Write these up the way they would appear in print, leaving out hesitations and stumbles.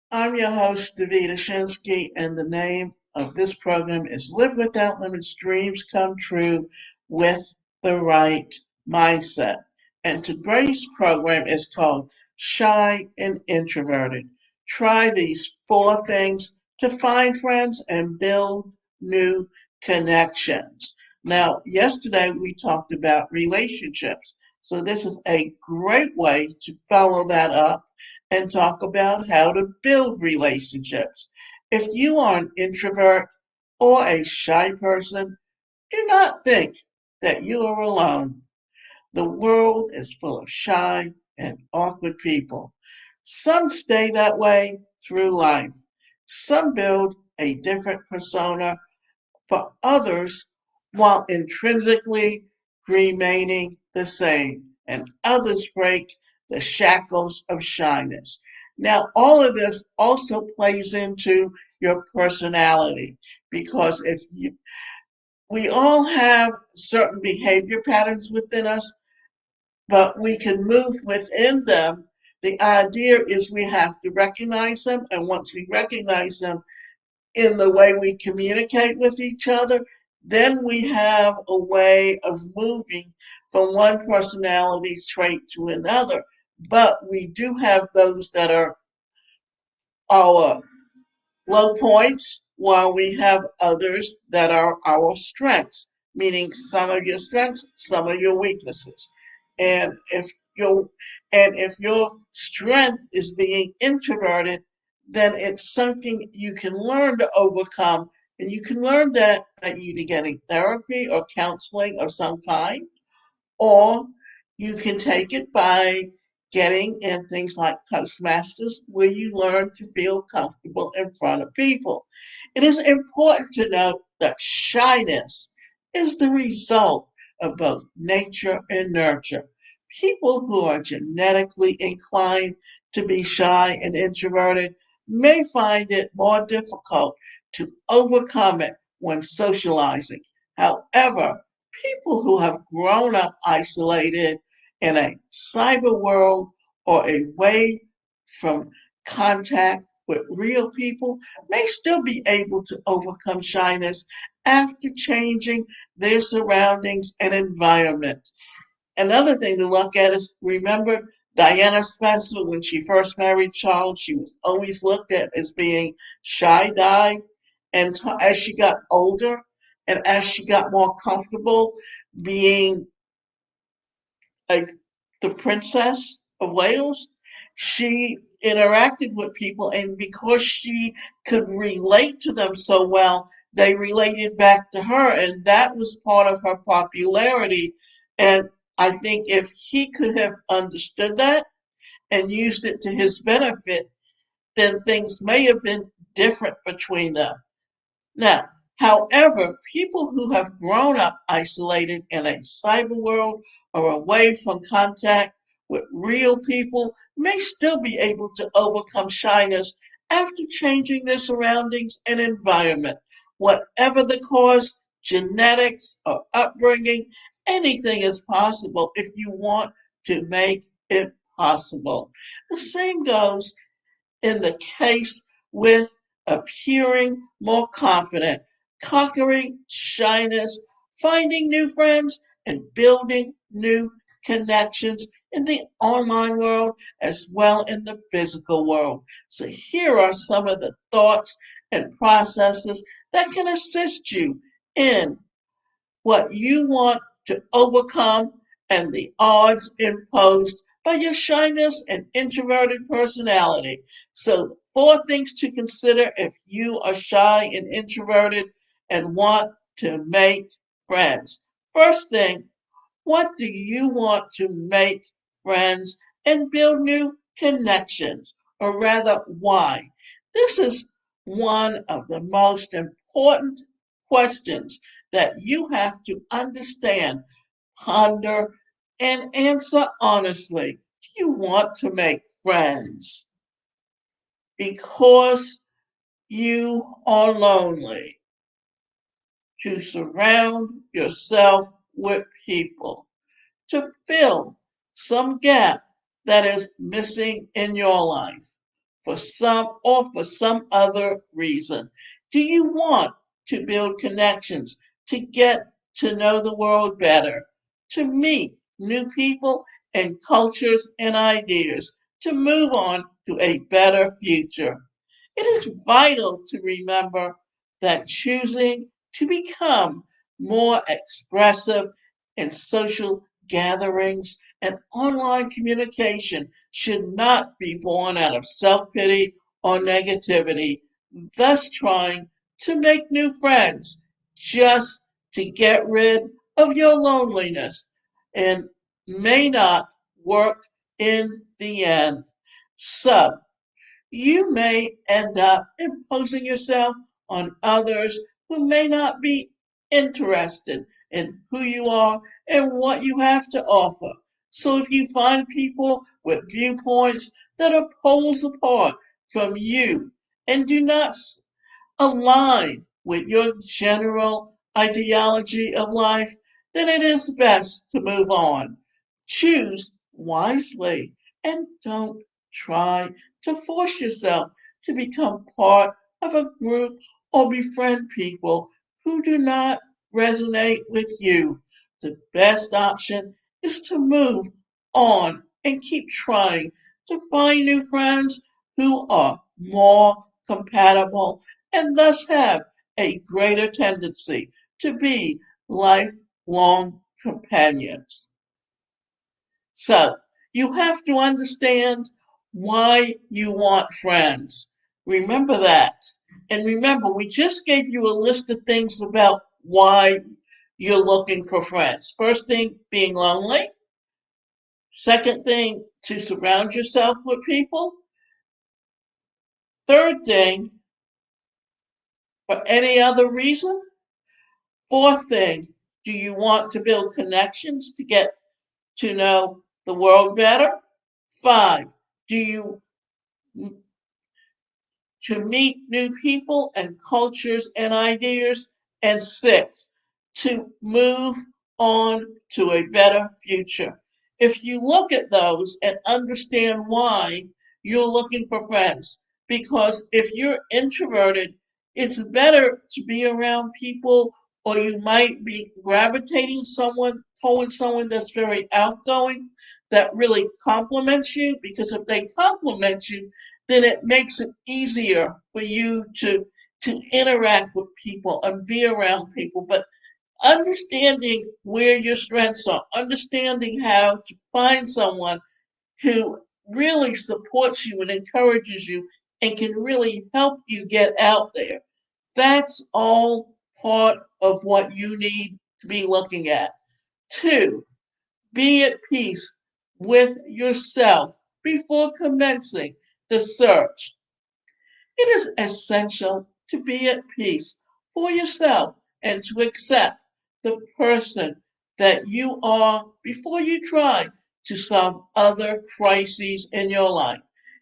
I'm your host, Davida Shinsky, and the name of this program is Live Without Limits, Dreams Come True with the Right Mindset. And today's program is called Shy and Introverted. Try these four things to find friends and build new connections. Now, yesterday we talked about relationships. So this is a great way to follow that up and talk about how to build relationships. If you are an introvert or a shy person, do not think that you are alone. The world is full of shy and awkward people. Some stay that way through life. Some build a different persona for others while intrinsically remaining the same, and others break the shackles of shyness. Now, all of this also plays into your personality because we all have certain behavior patterns within us, but we can move within them. The idea is we have to recognize them, and once we recognize them, in the way we communicate with each other, then we have a way of moving from one personality trait to another. But we do have those that are our low points, while we have others that are our strengths, meaning some of your strengths, some of your weaknesses. And your if your strength is being introverted, then it's something you can learn to overcome. And you can learn that by either getting therapy or counseling of some kind, or you can take it by getting in things like Toastmasters, where you learn to feel comfortable in front of people. It is important to note that shyness is the result of both nature and nurture. People who are genetically inclined to be shy and introverted may find it more difficult to overcome it when socializing. However, people who have grown up isolated in a cyber world or away from contact with real people may still be able to overcome shyness after changing their surroundings and environment. Another thing to look at is, remember Diana Spencer, when she first married Charles, she was always looked at as being shy, and as she got older and as she got more comfortable being like the Princess of Wales, she interacted with people, and because she could relate to them so well, they related back to her, and that was part of her popularity. And I think if he could have understood that and used it to his benefit, then things may have been different between them. Now, however, people who have grown up isolated in a cyber world or away from contact with real people may still be able to overcome shyness after changing their surroundings and environment. Whatever the cause, genetics or upbringing, anything is possible if you want to make it possible. The same goes in the case with appearing more confident, conquering shyness, finding new friends, and building new connections in the online world as well in the physical world. So here are some of the thoughts and processes that can assist you in what you want to overcome and the odds imposed by your shyness and introverted personality. So, four things to consider if you are shy and introverted and want to make friends. First thing, what do you want to make friends and build new connections? Or rather, why? This is one of the most important questions that you have to understand, ponder, and answer honestly. Do you want to make friends because you are lonely? To surround yourself with people, to fill some gap that is missing in your life. for some other reason? Do you want to build connections, to get to know the world better, to meet new people and cultures and ideas, to move on to a better future? It is vital to remember that choosing to become more expressive in social gatherings and online communication should not be born out of self pity or negativity, thus trying to make new friends just to get rid of your loneliness and may not work in the end. So, you may end up imposing yourself on others who may not be interested in who you are and what you have to offer. So if you find people with viewpoints that are poles apart from you and do not align with your general ideology of life, then it is best to move on. Choose wisely and don't try to force yourself to become part of a group or befriend people who do not resonate with you. The best option is to move on and keep trying to find new friends who are more compatible and thus have a greater tendency to be lifelong companions. So, you have to understand why you want friends. Remember that. And remember, we just gave you a list of things about why you're looking for friends. First thing, being lonely. Second thing, to surround yourself with people. Third thing, for any other reason. Fourth thing, do you want to build connections to get to know the world better? Five, do you to meet new people and cultures and ideas? And six, to move on to a better future. If you look at those and understand why you're looking for friends, because if you're introverted, it's better to be around people, or you might be gravitating someone towards someone that's very outgoing, that really compliments you, because if they compliment you, then it makes it easier for you to interact with people and be around people. But understanding where your strengths are, understanding how to find someone who really supports you and encourages you and can really help you get out there. That's all part of what you need to be looking at. Two, be at peace with yourself before commencing the search. It is essential to be at peace for yourself and to accept the person that you are before you try to solve other crises in your life.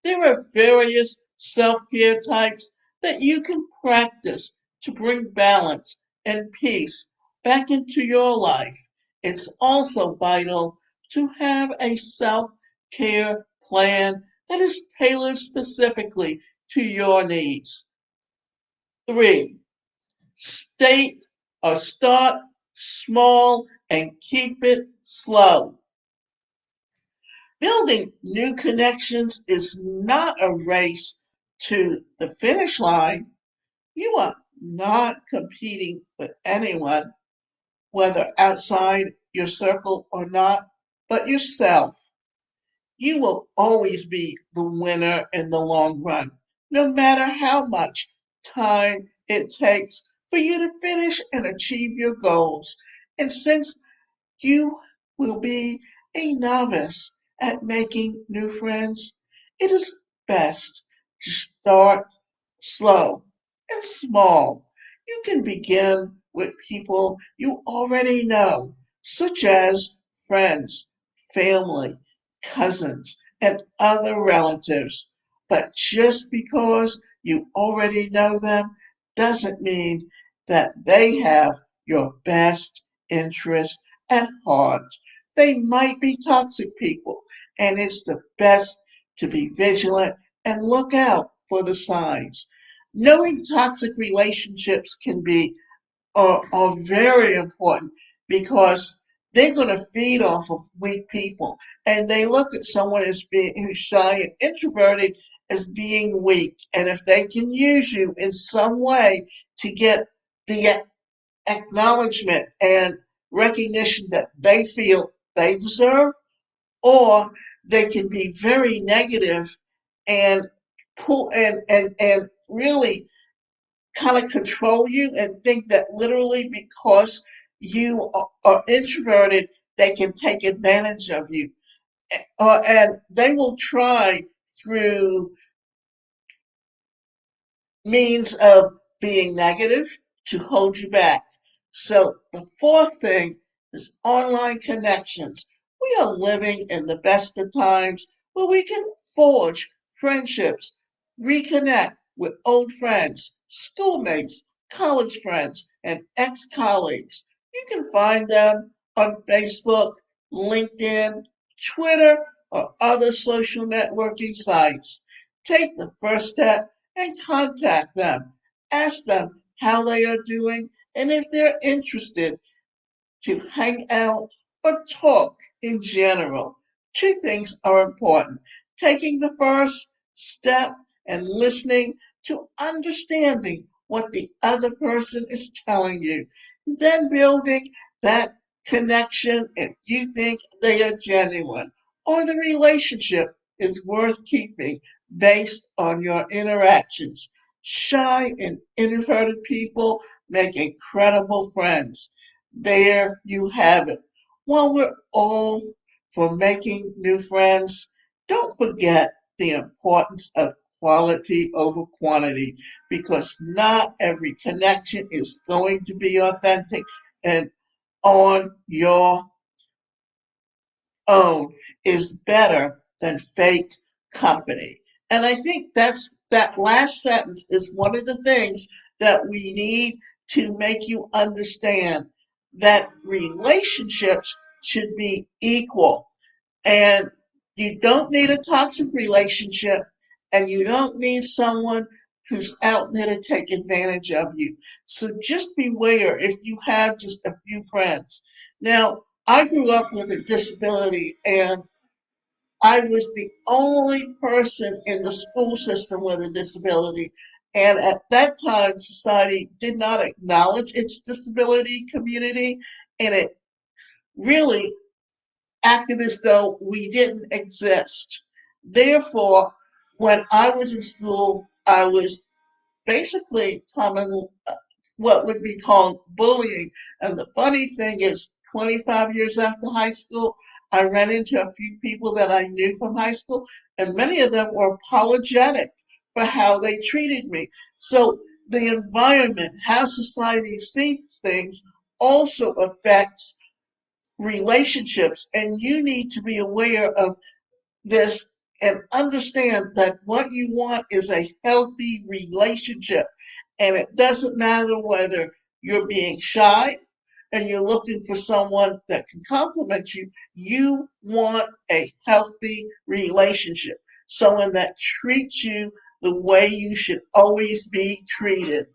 There are various self care types that you can practice to bring balance and peace back into your life. It's also vital to have a self care plan that is tailored specifically to your needs. Three, state or start small and keep it slow. Building new connections is not a race to the finish line. You are not competing with anyone, whether outside your circle or not, but yourself. You will always be the winner in the long run, no matter how much time it takes for you to finish and achieve your goals. And since you will be a novice at making new friends, it is best to start slow and small. You can begin with people you already know, such as friends, family, cousins, and other relatives. But just because you already know them doesn't mean that they have your best interest at heart. They might be toxic people, and it's the best to be vigilant and look out for the signs. Knowing toxic relationships can be are very important because they're going to feed off of weak people, and they look at someone as being who's shy and introverted as being weak, and if they can use you in some way to get the acknowledgement and recognition that they feel they deserve, or they can be very negative and pull and really kind of control you and think that literally because you are introverted, they can take advantage of you. And they will try through means of being negative to hold you back. So the fourth thing is online connections. We are living in the best of times where we can forge friendships, reconnect with old friends, schoolmates, college friends, and ex-colleagues. You can find them on Facebook, LinkedIn, Twitter, or other social networking sites. Take the first step and contact them. Ask them how they are doing and if they're interested to hang out or talk in general. Two things are important: taking the first step and listening to understanding what the other person is telling you, then building that connection if you think they are genuine or the relationship is worth keeping based on your interactions. Shy and introverted people make incredible friends. There you have it. While we're all for making new friends, don't forget the importance of quality over quantity, because not every connection is going to be authentic and on your own is better than fake company. And I think that last sentence is one of the things that we need to make you understand that relationships should be equal. And you don't need a toxic relationship, and you don't need someone who's out there to take advantage of you. So just beware if you have just a few friends. Now, I grew up with a disability, and I was the only person in the school system with a disability. And at that time, society did not acknowledge its disability community, and it really acted as though we didn't exist. Therefore, when I was in school, I was basically common what would be called bullying. And the funny thing is, 25 years after high school, I ran into a few people that I knew from high school, and many of them were apologetic for how they treated me. So the environment, how society sees things, also affects relationships, and you need to be aware of this and understand that what you want is a healthy relationship. And it doesn't matter whether you're being shy and you're looking for someone that can compliment you. You want a healthy relationship, someone that treats you the way you should always be treated.